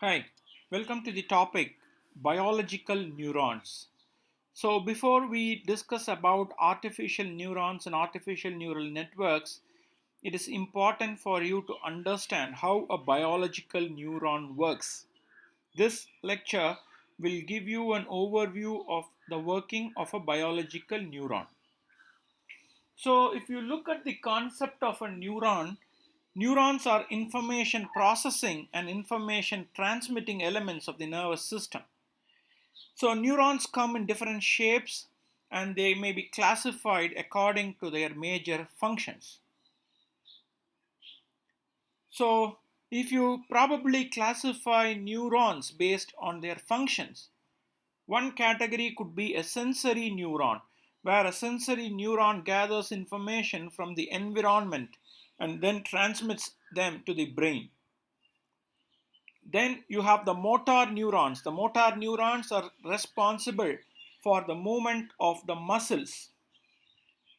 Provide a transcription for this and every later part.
Hi, welcome to the topic biological neurons. So before we discuss about artificial neurons and artificial neural networks, it is important for you to understand how a biological neuron works. This lecture will give you an overview of the working of a biological neuron. So if you look at the concept of a neuron, neurons are information processing and information transmitting elements of the nervous system. So neurons come in different shapes and they may be classified according to their major functions. So if you probably classify neurons based on their functions, one category could be a sensory neuron, where a sensory neuron gathers information from the environment and then transmits them to the brain. Then you have the motor neurons. The motor neurons are responsible for the movement of the muscles.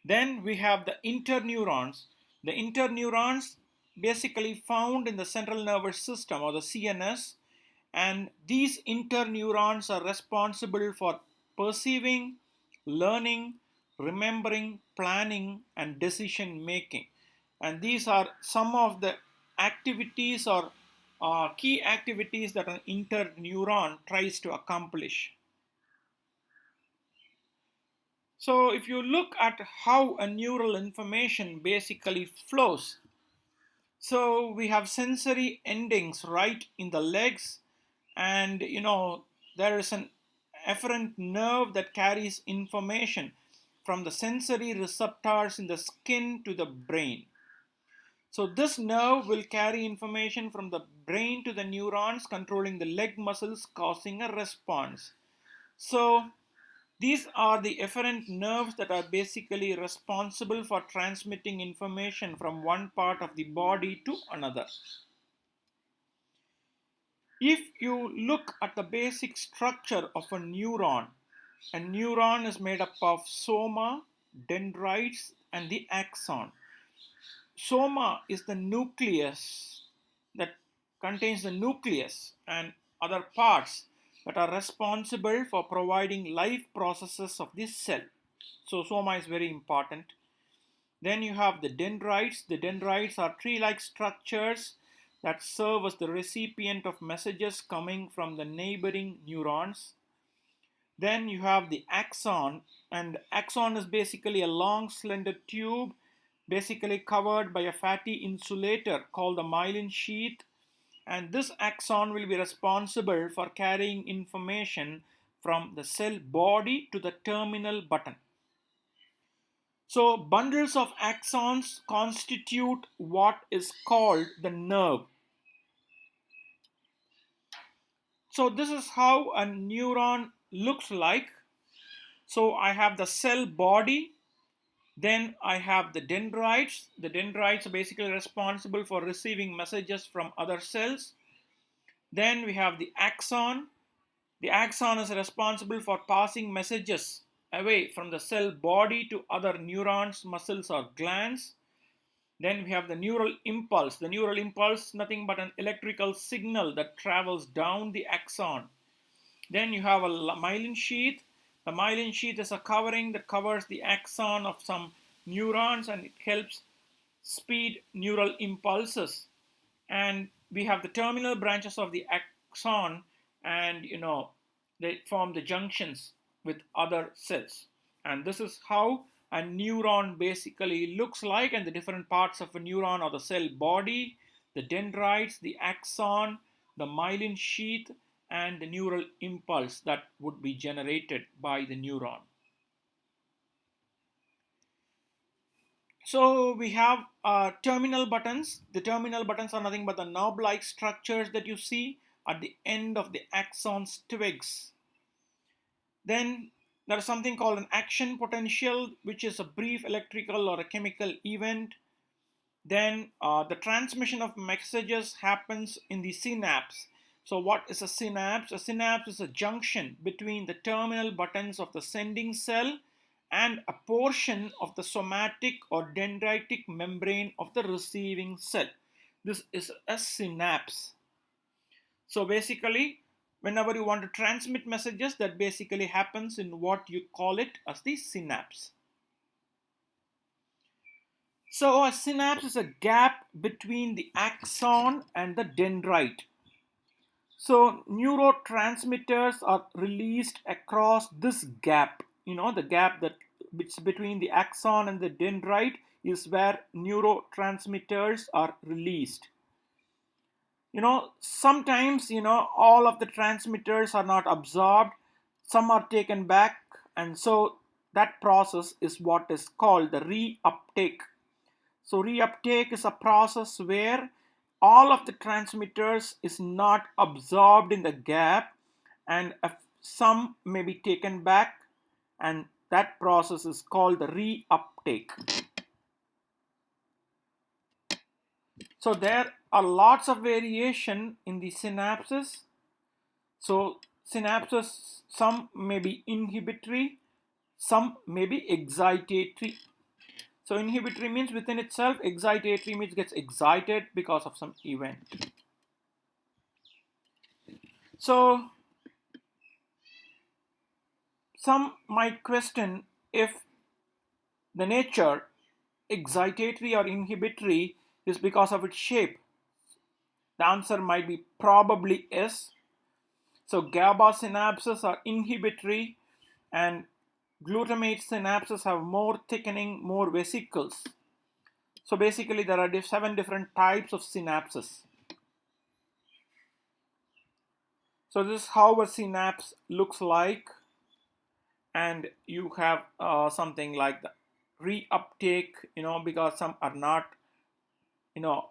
Then we have the interneurons. The interneurons basically found in the central nervous system or the CNS, and these interneurons are responsible for perceiving, learning, remembering, planning, and decision making. And these are some of the activities or key activities that an interneuron tries to accomplish. So if you look at how a neural information basically flows, so we have sensory endings right in the legs, and there is an efferent nerve that carries information from the sensory receptors in the skin to the brain. So this nerve will carry information from the brain to the neurons controlling the leg muscles, causing a response. So these are the efferent nerves that are basically responsible for transmitting information from one part of the body to another. If you look at the basic structure of a neuron is made up of soma, dendrites, and the axon. Soma is the nucleus that contains the nucleus and other parts that are responsible for providing life processes of this cell. So soma is very important. Then you have the dendrites. The dendrites are tree-like structures that serve as the recipient of messages coming from the neighboring neurons. Then you have the axon, and axon is basically a long slender tube basically covered by a fatty insulator called the myelin sheath, and this axon will be responsible for carrying information from the cell body to the terminal button. So bundles of axons constitute what is called the nerve. So this is how a neuron looks like. So I have the cell body, then I have the dendrites. The dendrites are basically responsible for receiving messages from other cells. Then we have the axon. The axon is responsible for passing messages away from the cell body to other neurons, muscles, or glands. Then we have the neural impulse. The neural impulse is nothing but an electrical signal that travels down the axon. Then you have a myelin sheath. The myelin sheath is a covering that covers the axon of some neurons, and it helps speed neural impulses. And we have the terminal branches of the axon, and they form the junctions with other cells. And this is how a neuron basically looks like, and the different parts of a neuron are the cell body, the dendrites, the axon, the myelin sheath, and the neural impulse that would be generated by the neuron. So we have terminal buttons. The terminal buttons are nothing but the knob-like structures that you see at the end of the axon's twigs. Then there is something called an action potential, which is a brief electrical or a chemical event. Then the transmission of messages happens in the synapse. So what is a synapse? A synapse is a junction between the terminal buttons of the sending cell and a portion of the somatic or dendritic membrane of the receiving cell. This is a synapse. So basically, whenever you want to transmit messages, that basically happens in what you call it as the synapse. So a synapse is a gap between the axon and the dendrite. So neurotransmitters are released across this gap. The gap that it's between the axon and the dendrite is where neurotransmitters are released. Sometimes, all of the transmitters are not absorbed, some are taken back, and so that process is what is called the reuptake. So reuptake is a process where all of the transmitters is not absorbed in the gap, and some may be taken back, and that process is called the reuptake. So there are lots of variation in the synapses. So synapses, some may be inhibitory, some may be excitatory. So inhibitory means within itself, excitatory means gets excited because of some event. So some might question if the nature excitatory or inhibitory is because of its shape. The answer might be probably yes. So GABA synapses are inhibitory and glutamate synapses have more thickening, more vesicles. So basically there are 7 different types of synapses. So this is how a synapse looks like, and you have something like the reuptake, because some are not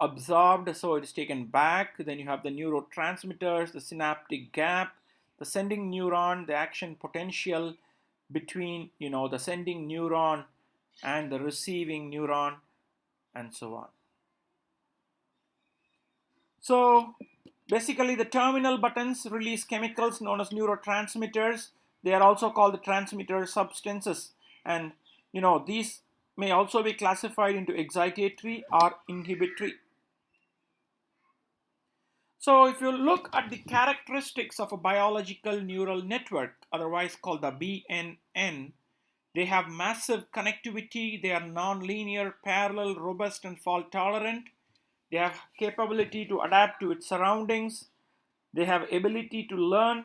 absorbed, so it is taken back. Then you have the neurotransmitters, the synaptic gap, the sending neuron, the action potential between the sending neuron and the receiving neuron, and so on. So basically the terminal buttons release chemicals known as neurotransmitters. They are also called the transmitter substances, and these may also be classified into excitatory or inhibitory. So if you look at the characteristics of a biological neural network, otherwise called the BNN, they have massive connectivity, they are non-linear, parallel, robust, and fault tolerant. They have capability to adapt to its surroundings. They have ability to learn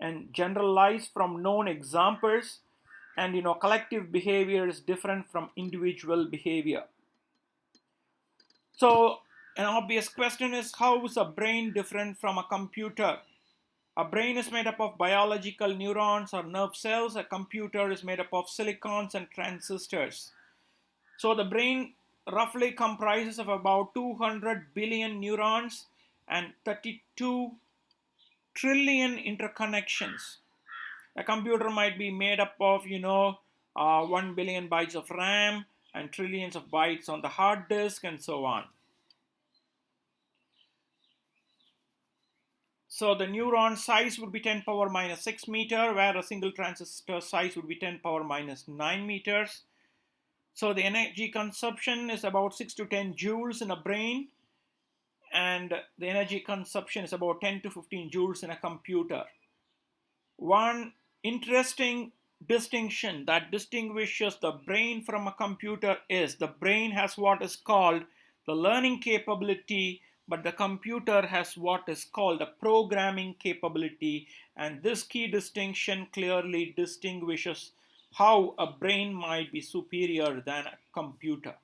and generalize from known examples. And collective behavior is different from individual behavior. So an obvious question is, how is a brain different from a computer? A brain is made up of biological neurons or nerve cells. A computer is made up of silicons and transistors. So the brain roughly comprises of about 200 billion neurons and 32 trillion interconnections. A computer might be made up of 1 billion bytes of RAM and trillions of bytes on the hard disk, and so on. So the neuron size would be 10 power minus 6 meter, where a single transistor size would be 10 power minus 9 meters. So the energy consumption is about 6 to 10 joules in a brain, and the energy consumption is about 10 to 15 joules in a computer. One interesting distinction that distinguishes the brain from a computer is the brain has what is called the learning capability, but the computer has what is called the programming capability, and this key distinction clearly distinguishes how a brain might be superior than a computer.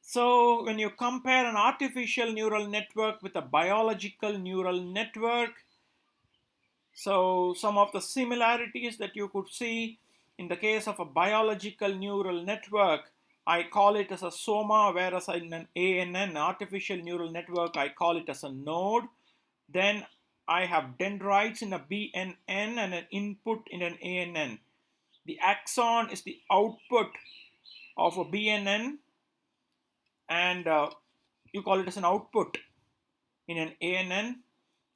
So when you compare an artificial neural network with a biological neural network, so some of the similarities that you could see in the case of a biological neural network, I call it as a soma, whereas in an ANN, artificial neural network, I call it as a node. Then I have dendrites in a BNN and an input in an ANN. The axon is the output of a BNN, and you call it as an output in an ANN.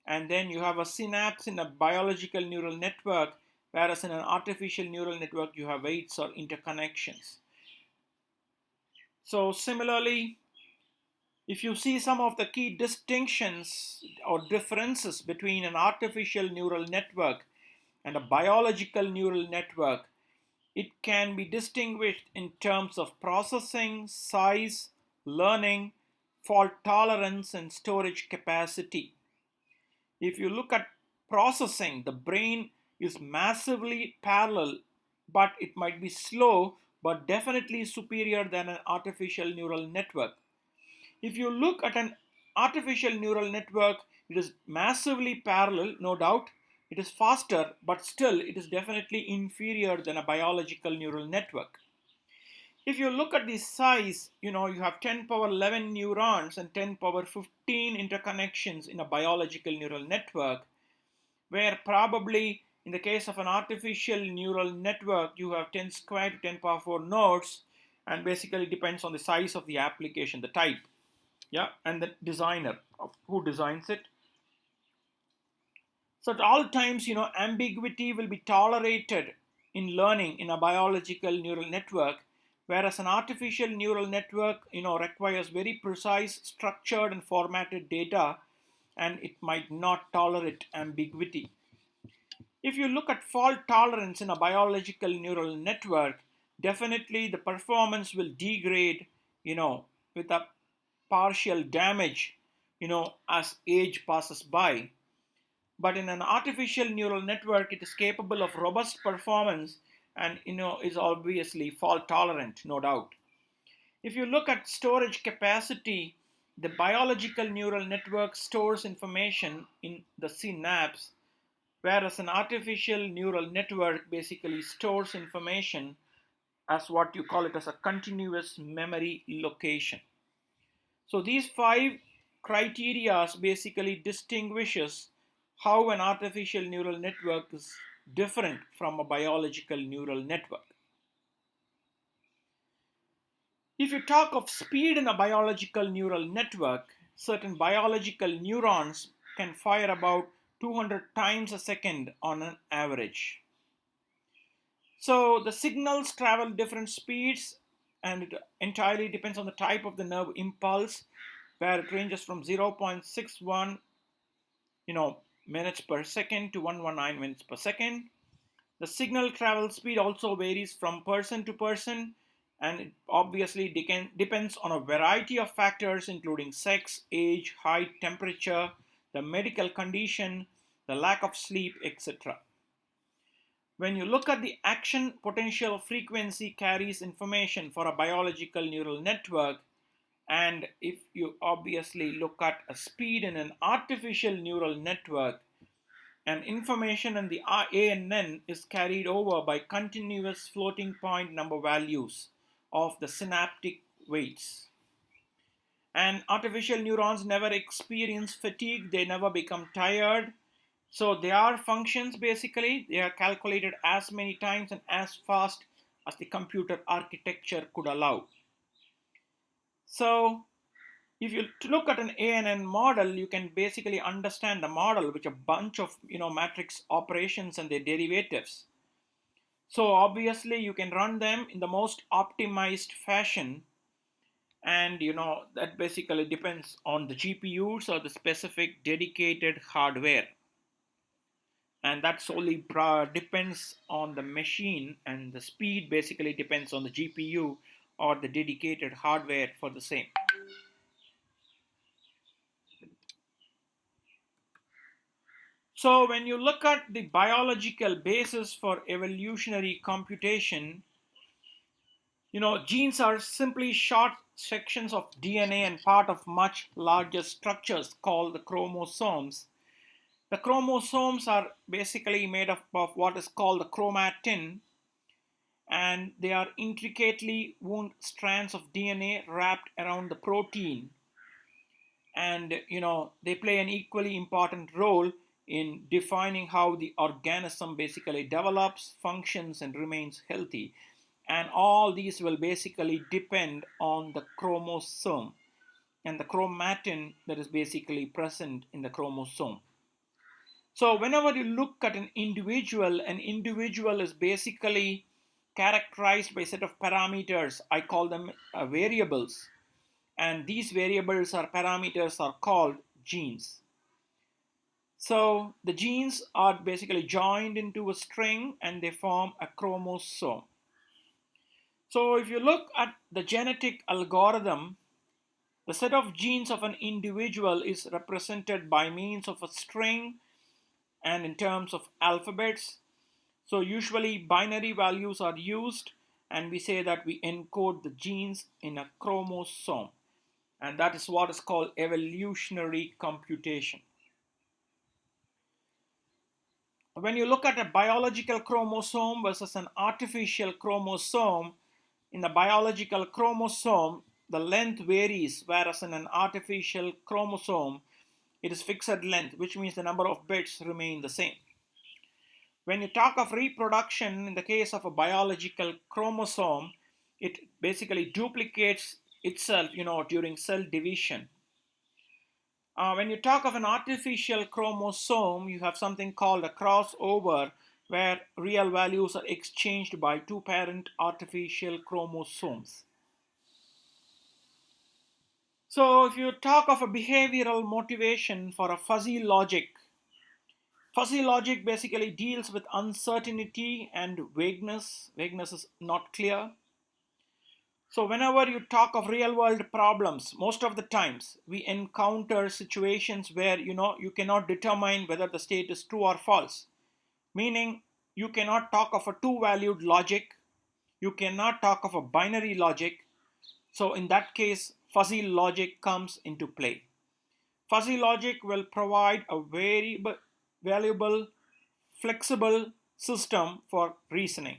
And then you have a synapse in a biological neural network, whereas in an artificial neural network you have weights or interconnections. So similarly, If you see some of the key distinctions or differences between an artificial neural network and a biological neural network, it can be distinguished in terms of processing, size, learning, fault tolerance, and storage capacity. If you look at processing, the brain is massively parallel, but it might be slow, but definitely superior than an artificial neural network. If you look at an artificial neural network, it is massively parallel, no doubt. It is faster, but still it is definitely inferior than a biological neural network. If you look at the size, you have 10 power 11 neurons and 10 power 15 interconnections in a biological neural network, where probably in the case of an artificial neural network, you have 10 square to 10 power 4 nodes, and basically depends on the size of the application, the type, yeah, and the designer of who designs it. So at all times, ambiguity will be tolerated in learning in a biological neural network, whereas an artificial neural network, requires very precise, structured, and formatted data, and it might not tolerate ambiguity. If you look at fault tolerance in a biological neural network, definitely the performance will degrade, with a partial damage, as age passes by. But in an artificial neural network, it is capable of robust performance and is obviously fault tolerant, no doubt. If you look at storage capacity, the biological neural network stores information in the synapse, whereas an artificial neural network basically stores information as what you call it as a continuous memory location. So these five criteria basically distinguishes how an artificial neural network is different from a biological neural network. If you talk of speed in a biological neural network, certain biological neurons can fire about 200 times a second on an average. So the signals travel different speeds, and it entirely depends on the type of the nerve impulse, where it ranges from 0.61 minutes per second to 119 minutes per second. The signal travel speed also varies from person to person, and it obviously depends on a variety of factors including sex, age, height, temperature, the medical condition, the lack of sleep, etc. When you look at the action potential frequency carries information for a biological neural network, and if you obviously look at a speed in an artificial neural network, and information in the ANN is carried over by continuous floating point number values of the synaptic weights. And artificial neurons never experience fatigue, they never become tired. So they are functions basically, they are calculated as many times and as fast as the computer architecture could allow. So if you look at an ANN model, you can basically understand the model with a bunch of matrix operations and their derivatives. So obviously you can run them in the most optimized fashion, and that basically depends on the GPUs or the specific dedicated hardware, and that solely depends on the machine, and the speed basically depends on the GPU or the dedicated hardware for the same. So when you look at the biological basis for evolutionary computation, genes are simply short sections of DNA and part of much larger structures called the chromosomes. The chromosomes are basically made up of what is called the chromatin, and they are intricately wound strands of DNA wrapped around the protein. And they play an equally important role in defining how the organism basically develops, functions, and remains healthy. And all these will basically depend on the chromosome and the chromatin that is basically present in the chromosome. So whenever you look at an individual is basically characterized by a set of parameters. I call them variables. and these variables or parameters are called genes. So the genes are basically joined into a string and they form a chromosome. So if you look at the genetic algorithm, the set of genes of an individual is represented by means of a string and in terms of alphabets. So usually binary values are used, and we say that we encode the genes in a chromosome, and that is what is called evolutionary computation. When you look at a biological chromosome versus an artificial chromosome, in the biological chromosome, the length varies, whereas in an artificial chromosome, it is fixed length, which means the number of bits remain the same. When you talk of reproduction, in the case of a biological chromosome, it basically duplicates itself, during cell division. When you talk of an artificial chromosome, you have something called a crossover, where real values are exchanged by two parent artificial chromosomes. So if you talk of a behavioral motivation for a fuzzy logic basically deals with uncertainty and vagueness. Vagueness is not clear. So whenever you talk of real world problems, most of the times we encounter situations where you cannot determine whether the state is true or false. Meaning you cannot talk of a two-valued logic, you cannot talk of a binary logic. So in that case, fuzzy logic comes into play. Fuzzy logic will provide a very valuable, flexible system for reasoning.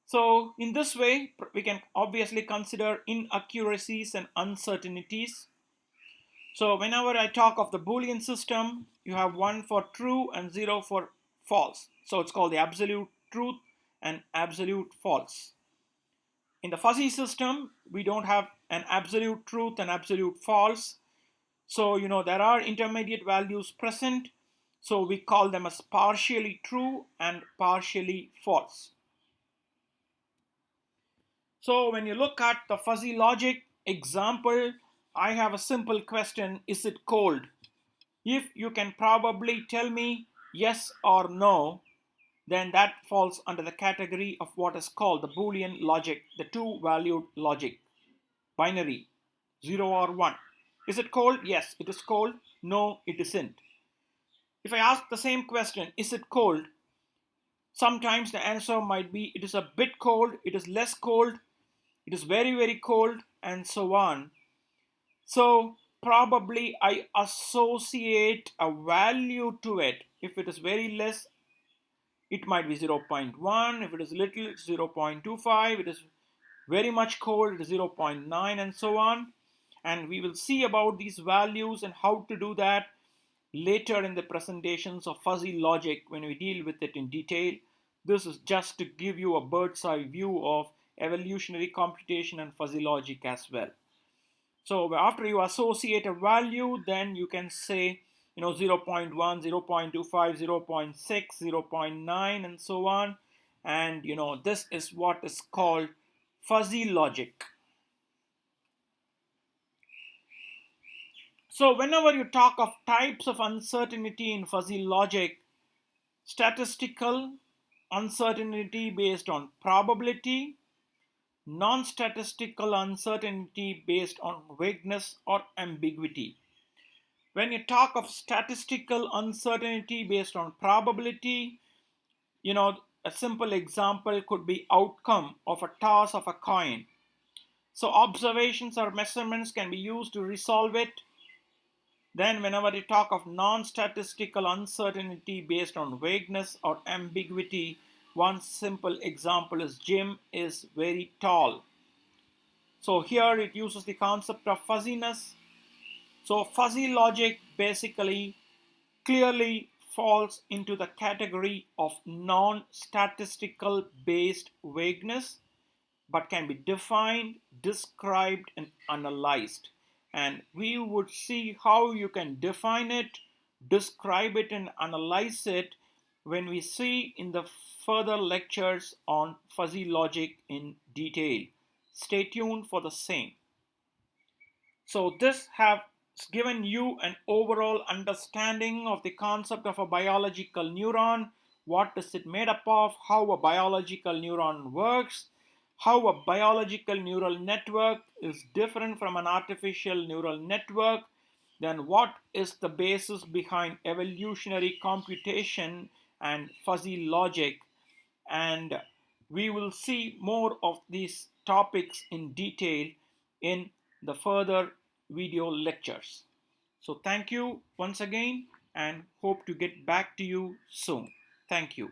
So in this way, we can obviously consider inaccuracies and uncertainties. So whenever I talk of the Boolean system, you have 1 for true and 0 for false. So it's called the absolute truth and absolute false. In the fuzzy system, we don't have an absolute truth and absolute false. So, there are intermediate values present. So we call them as partially true and partially false. So when you look at the fuzzy logic example, I have a simple question: is it cold? If you can probably tell me yes or no, then that falls under the category of what is called the Boolean logic, the two-valued logic, binary, 0 or 1. Is it cold? Yes, it is cold. No, it isn't. If I ask the same question, is it cold? Sometimes the answer might be it is a bit cold, it is less cold, it is very, very cold, and so on. So probably I associate a value to it. If it is very less, it might be 0.1. If it is little, it's 0.25. It is very much cold, it is 0.9, and so on. And we will see about these values and how to do that later in the presentations of fuzzy logic when we deal with it in detail. This is just to give you a bird's eye view of evolutionary computation and fuzzy logic as well. So after you associate a value, then you can say 0.1, 0.25, 0.6, 0.9, and so on. And this is what is called fuzzy logic. So whenever you talk of types of uncertainty in fuzzy logic, statistical uncertainty based on probability, non-statistical uncertainty based on vagueness or ambiguity. When you talk of statistical uncertainty based on probability, a simple example could be outcome of a toss of a coin. So observations or measurements can be used to resolve it. Then whenever you talk of non-statistical uncertainty based on vagueness or ambiguity, one simple example is Jim is very tall. So here it uses the concept of fuzziness. So fuzzy logic basically clearly falls into the category of non-statistical based vagueness, but can be defined, described, and analyzed. And we would see how you can define it, describe it, and analyze it when we see in the further lectures on fuzzy logic in detail. Stay tuned for the same. So this has given you an overall understanding of the concept of a biological neuron. What is it made up of? How a biological neuron works? How a biological neural network is different from an artificial neural network? Then what is the basis behind evolutionary computation and fuzzy logic? And we will see more of these topics in detail in the further video lectures. So thank you once again and hope to get back to you soon. Thank you.